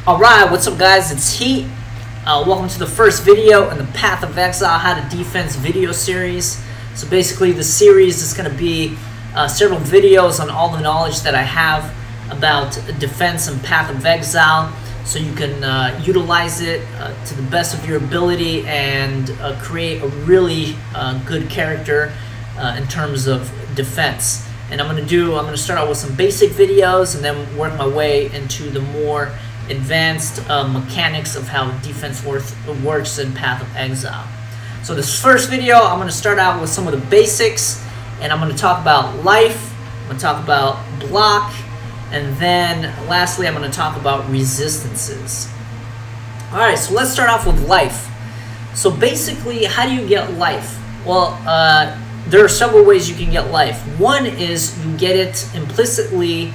Alright, what's up guys, it's Heat. Welcome to the first video in the Path of Exile How to Defense video series. So basically the series is going to be several videos on all the knowledge that I have about defense and Path of Exile, so you can utilize it to the best of your ability and create a really good character in terms of defense. And I'm going to start out with some basic videos and then work my way into the more advanced mechanics of how defense works in Path of Exile. So this first video, I'm going to start out with some of the basics, and I'm going to talk about life, I'm going to talk about block, and then lastly I'm going to talk about resistances. Alright, so let's start off with life. So basically, how do you get life? Well, there are several ways you can get life. One is you get it implicitly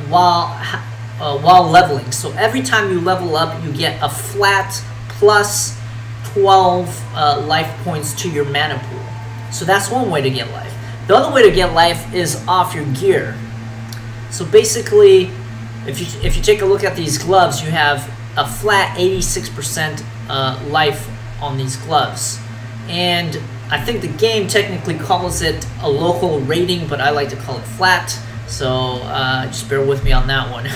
while leveling. So every time you level up, you get a flat plus 12 life points to your mana pool. So that's one way to get life. The other way to get life is off your gear. So basically, if you take a look at these gloves, you have a flat 86% life on these gloves. And I think the game technically calls it a local rating, but I like to call it flat. So just bear with me on that one.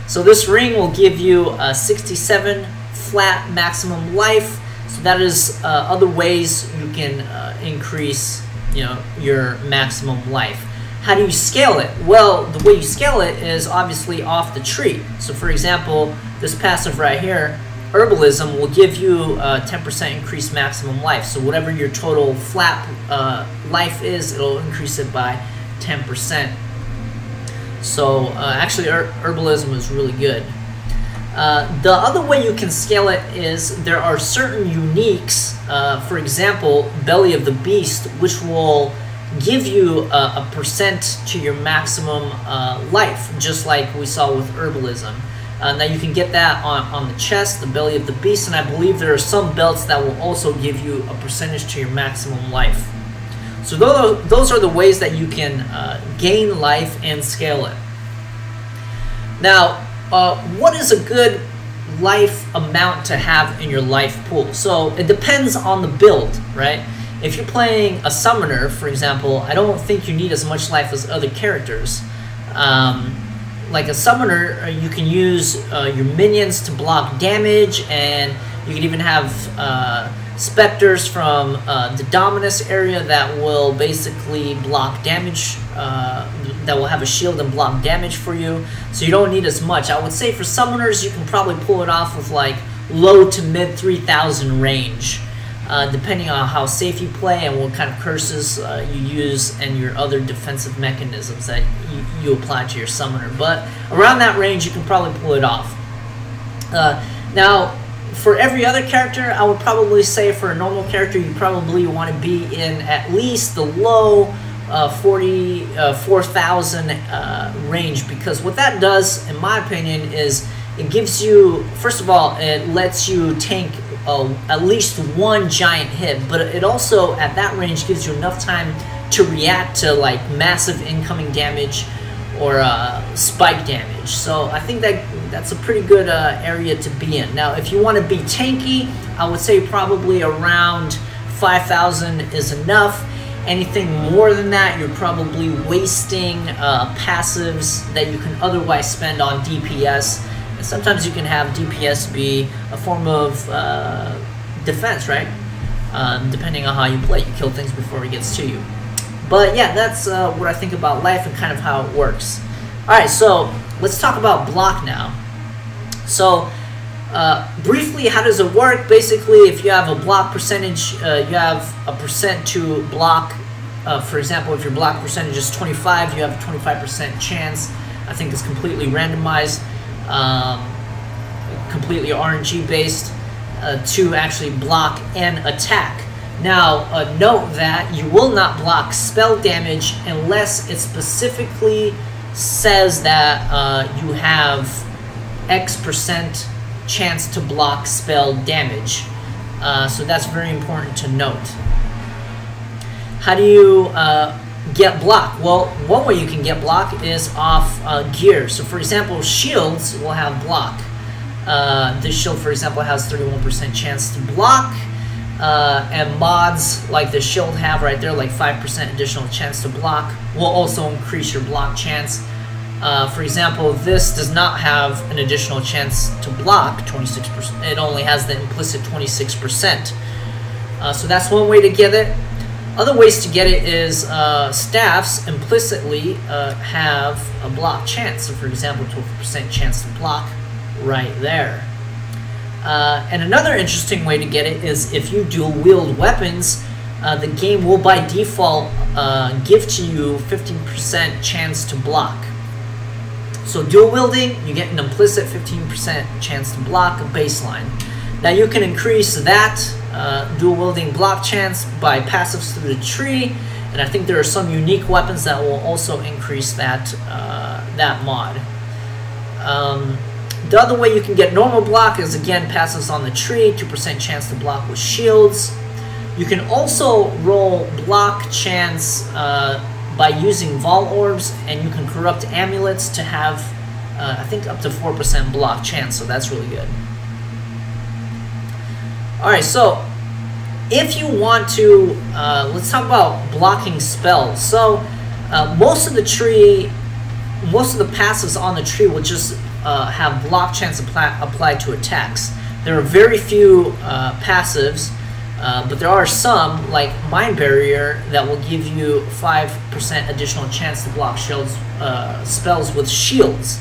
So this ring will give you 67 flat maximum life. So that is other ways you can increase, your maximum life. How do you scale it? Well, the way you scale it is obviously off the tree. So for example, this passive right here, Herbalism, will give you 10% increased maximum life. So whatever your total flat life is, it'll increase it by 10%. So actually Herbalism is really good. The other way you can scale it is there are certain uniques, for example Belly of the Beast, which will give you a percent to your maximum life, just like we saw with Herbalism. Now you can get that on the chest, the Belly of the Beast, and I believe there are some belts that will also give you a percentage to your maximum life. So those are the ways that you can gain life and scale it. Now, what is a good life amount to have in your life pool? So it depends on the build, right? If you're playing a summoner, for example, I don't think you need as much life as other characters. Like a summoner, you can use your minions to block damage, and you can even have specters from the Dominus area that will basically block damage, that will have a shield and block damage for you. So you don't need as much. I would say for summoners, you can probably pull it off with like low to mid 3,000 range, depending on how safe you play and what kind of curses you use and your other defensive mechanisms that you apply to your summoner. But around that range, you can probably pull it off. Now, for every other character, I would probably say for a normal character, you probably want to be in at least the low 4,000 range, because what that does, in my opinion, is it gives you, first of all, it lets you tank at least one giant hit, but it also, at that range, gives you enough time to react to like massive incoming damage or spike damage. So I think that's a pretty good area to be in. Now, if you want to be tanky, I would say probably around 5,000 is enough. Anything more than that, you're probably wasting passives that you can otherwise spend on DPS. And sometimes you can have DPS be a form of defense, right? Depending on how you play, you kill things before it gets to you. But yeah, that's what I think about life and kind of how it works. Alright, so let's talk about block now. So briefly, how does it work? Basically, if you have a block percentage, you have a percent to block. For example, if your block percentage is 25, you have a 25% chance. I think it's completely randomized, completely RNG based, to actually block and attack. Now, note that you will not block spell damage unless it specifically says that you have X% chance to block spell damage. So that's very important to note. How do you get block? Well, one way you can get block is off gear. So for example, shields will have block. This shield, for example, has 31% chance to block, and mods like the shield have right there, like 5% additional chance to block, will also increase your block chance. For example, this does not have an additional chance to block, 26%. It only has the implicit 26%. So that's one way to get it. Other ways to get it is staffs implicitly have a block chance. So for example, 12% chance to block right there. And another interesting way to get it is if you dual wield weapons, the game will by default give to you 15% chance to block. So dual wielding, you get an implicit 15% chance to block, a baseline. Now you can increase that dual wielding block chance by passives through the tree, and I think there are some unique weapons that will also increase that that mod. The other way you can get normal block is again passives on the tree, 2% chance to block with shields. You can also roll block chance by using Vol Orbs, and you can corrupt amulets to have, I think, up to 4% block chance, so that's really good. Alright, so if you want to, let's talk about blocking spells. So most of the passives on the tree will just have block chance applied to attacks. There are very few passives, but there are some, like Mind Barrier, that will give you 5% additional chance to block spells with shields.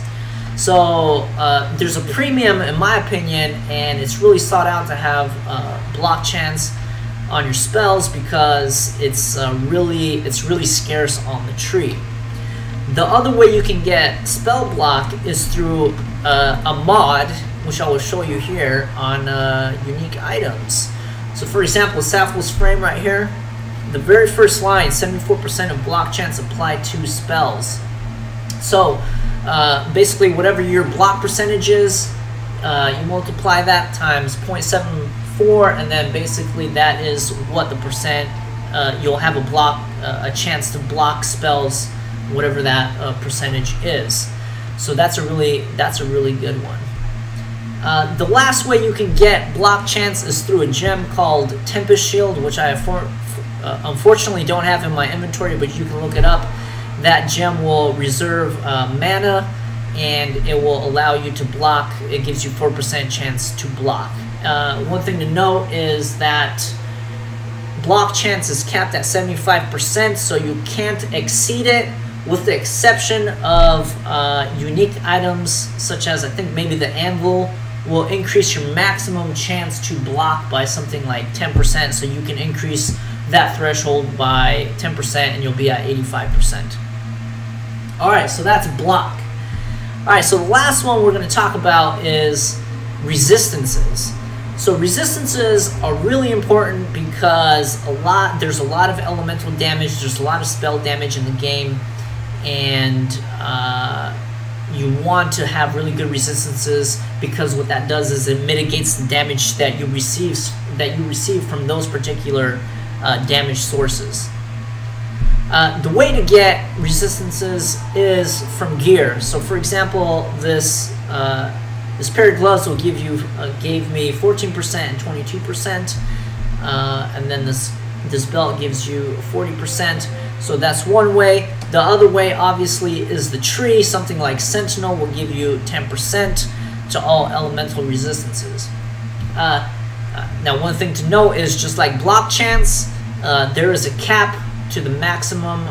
So there's a premium, in my opinion, and it's really sought out to have block chance on your spells because it's really scarce on the tree. The other way you can get spell block is through a mod, which I will show you here on unique items. So for example, Sappho's Frame right here, the very first line, 74% of block chance applied to spells. So basically whatever your block percentage is, you multiply that times 0.74, and then basically that is what the percent you'll have a chance to block spells, whatever that percentage is. So that's a really good one. The last way you can get block chance is through a gem called Tempest Shield, which I unfortunately don't have in my inventory, but you can look it up. That gem will reserve mana, and it will allow you to block. It gives you 4% chance to block. One thing to note is that block chance is capped at 75%, so you can't exceed it, with the exception of unique items such as, I think maybe the Anvil will increase your maximum chance to block by something like 10%, so you can increase that threshold by 10% and you'll be at 85%. Alright, so that's block. Alright, so the last one we're going to talk about is resistances. So resistances are really important because there's a lot of elemental damage, there's a lot of spell damage in the game, and you want to have really good resistances because what that does is it mitigates the damage that you receive from those particular damage sources. The way to get resistances is from gear. So for example, this pair of gloves will gave me 14% and 22%, and then this belt gives you 40%. So that's one way. The other way, obviously, is the tree. Something like Sentinel will give you 10% to all elemental resistances. Now, one thing to note is just like block chance, there is a cap to the maximum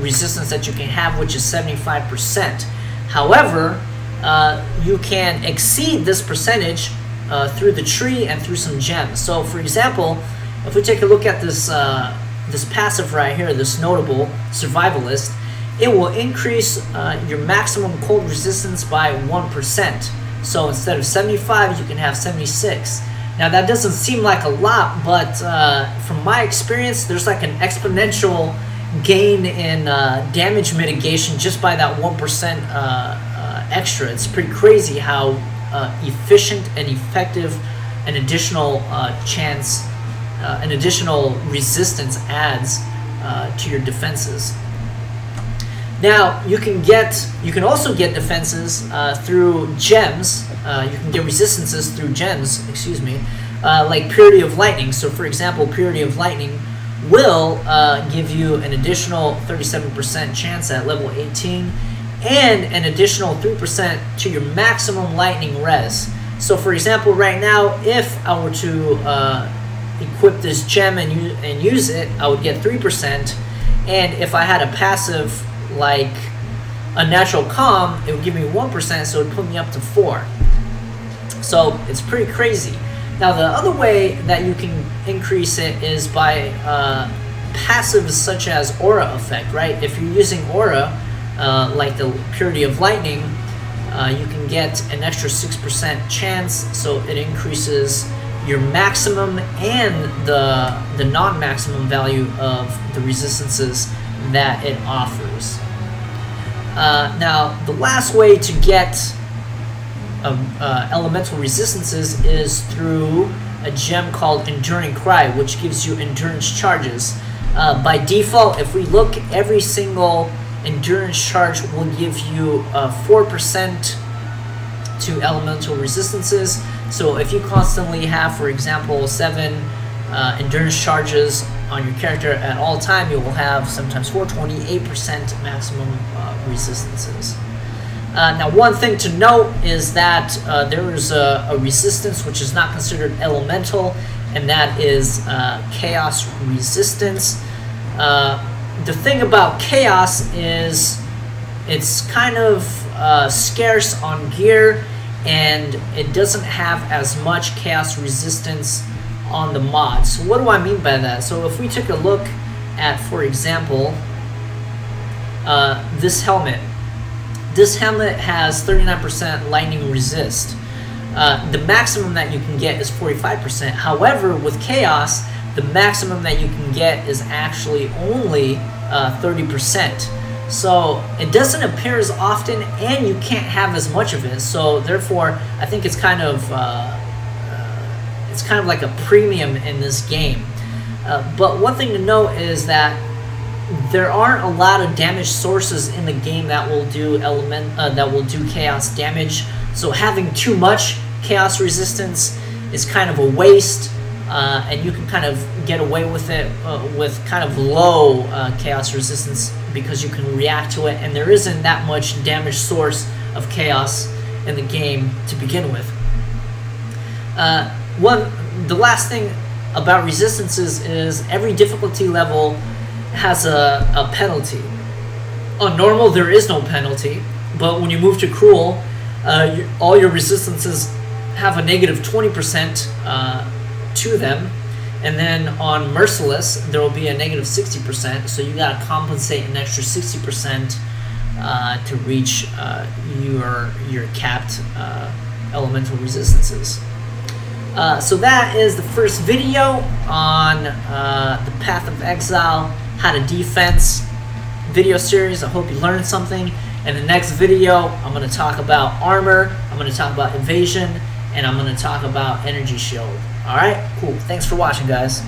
resistance that you can have, which is 75%. However, you can exceed this percentage through the tree and through some gems. So, for example, if we take a look at this this passive right here, this notable Survivalist, it will increase your maximum cold resistance by 1%. So instead of 75, you can have 76. Now that doesn't seem like a lot, but from my experience, there's like an exponential gain in damage mitigation just by that 1% extra. It's pretty crazy how efficient and effective an additional chance, an additional resistance adds to your defenses. Now you can also get defenses through gems. You can get resistances through gems, excuse me, like Purity of Lightning. So for example, Purity of Lightning will give you an additional 37% chance at level 18 and an additional 3% to your maximum lightning res. So for example, right now, if I were to equip this gem and use it, I would get 3%, and if I had a passive like a natural calm, it would give me 1%, so it would put me up to 4. So it's pretty crazy. Now the other way that you can increase it is by passives such as aura effect, right? If you're using aura, like the Purity of Lightning, you can get an extra 6% chance, so it increases your maximum and the non-maximum value of the resistances that it offers. Now, the last way to get elemental resistances is through a gem called Enduring Cry, which gives you endurance charges. By default, if we look, every single endurance charge will give you 4% to elemental resistances. So if you constantly have, for example, 7 endurance charges on your character at all time, you will have sometimes 28% maximum resistances. Now, one thing to note is that there is a resistance which is not considered elemental, and that is chaos resistance. The thing about chaos is it's kind of scarce on gear, and it doesn't have as much chaos resistance on the mods. So what do I mean by that? So if we take a look at, for example, this helmet. This helmet has 39% lightning resist. The maximum that you can get is 45%. However, with chaos, the maximum that you can get is actually only 30%. So it doesn't appear as often, and you can't have as much of it. So therefore, I think it's kind of like a premium in this game. But one thing to note is that there aren't a lot of damage sources in the game that will do chaos damage. So having too much chaos resistance is kind of a waste, and you can kind of get away with it with kind of low chaos resistance because you can react to it, and there isn't that much damage source of chaos in the game to begin with. The last thing about resistances is every difficulty level has a penalty. On normal, there is no penalty, but when you move to cruel, all your resistances have a negative 20% to them, and then on merciless, there will be a negative 60%. So you gotta compensate an extra 60% to reach your capped elemental resistances. So that is the first video on the Path of Exile, how to defense video series. I hope you learned something. In the next video, I'm going to talk about armor, I'm going to talk about evasion, and I'm going to talk about energy shield. Alright, cool. Thanks for watching, guys.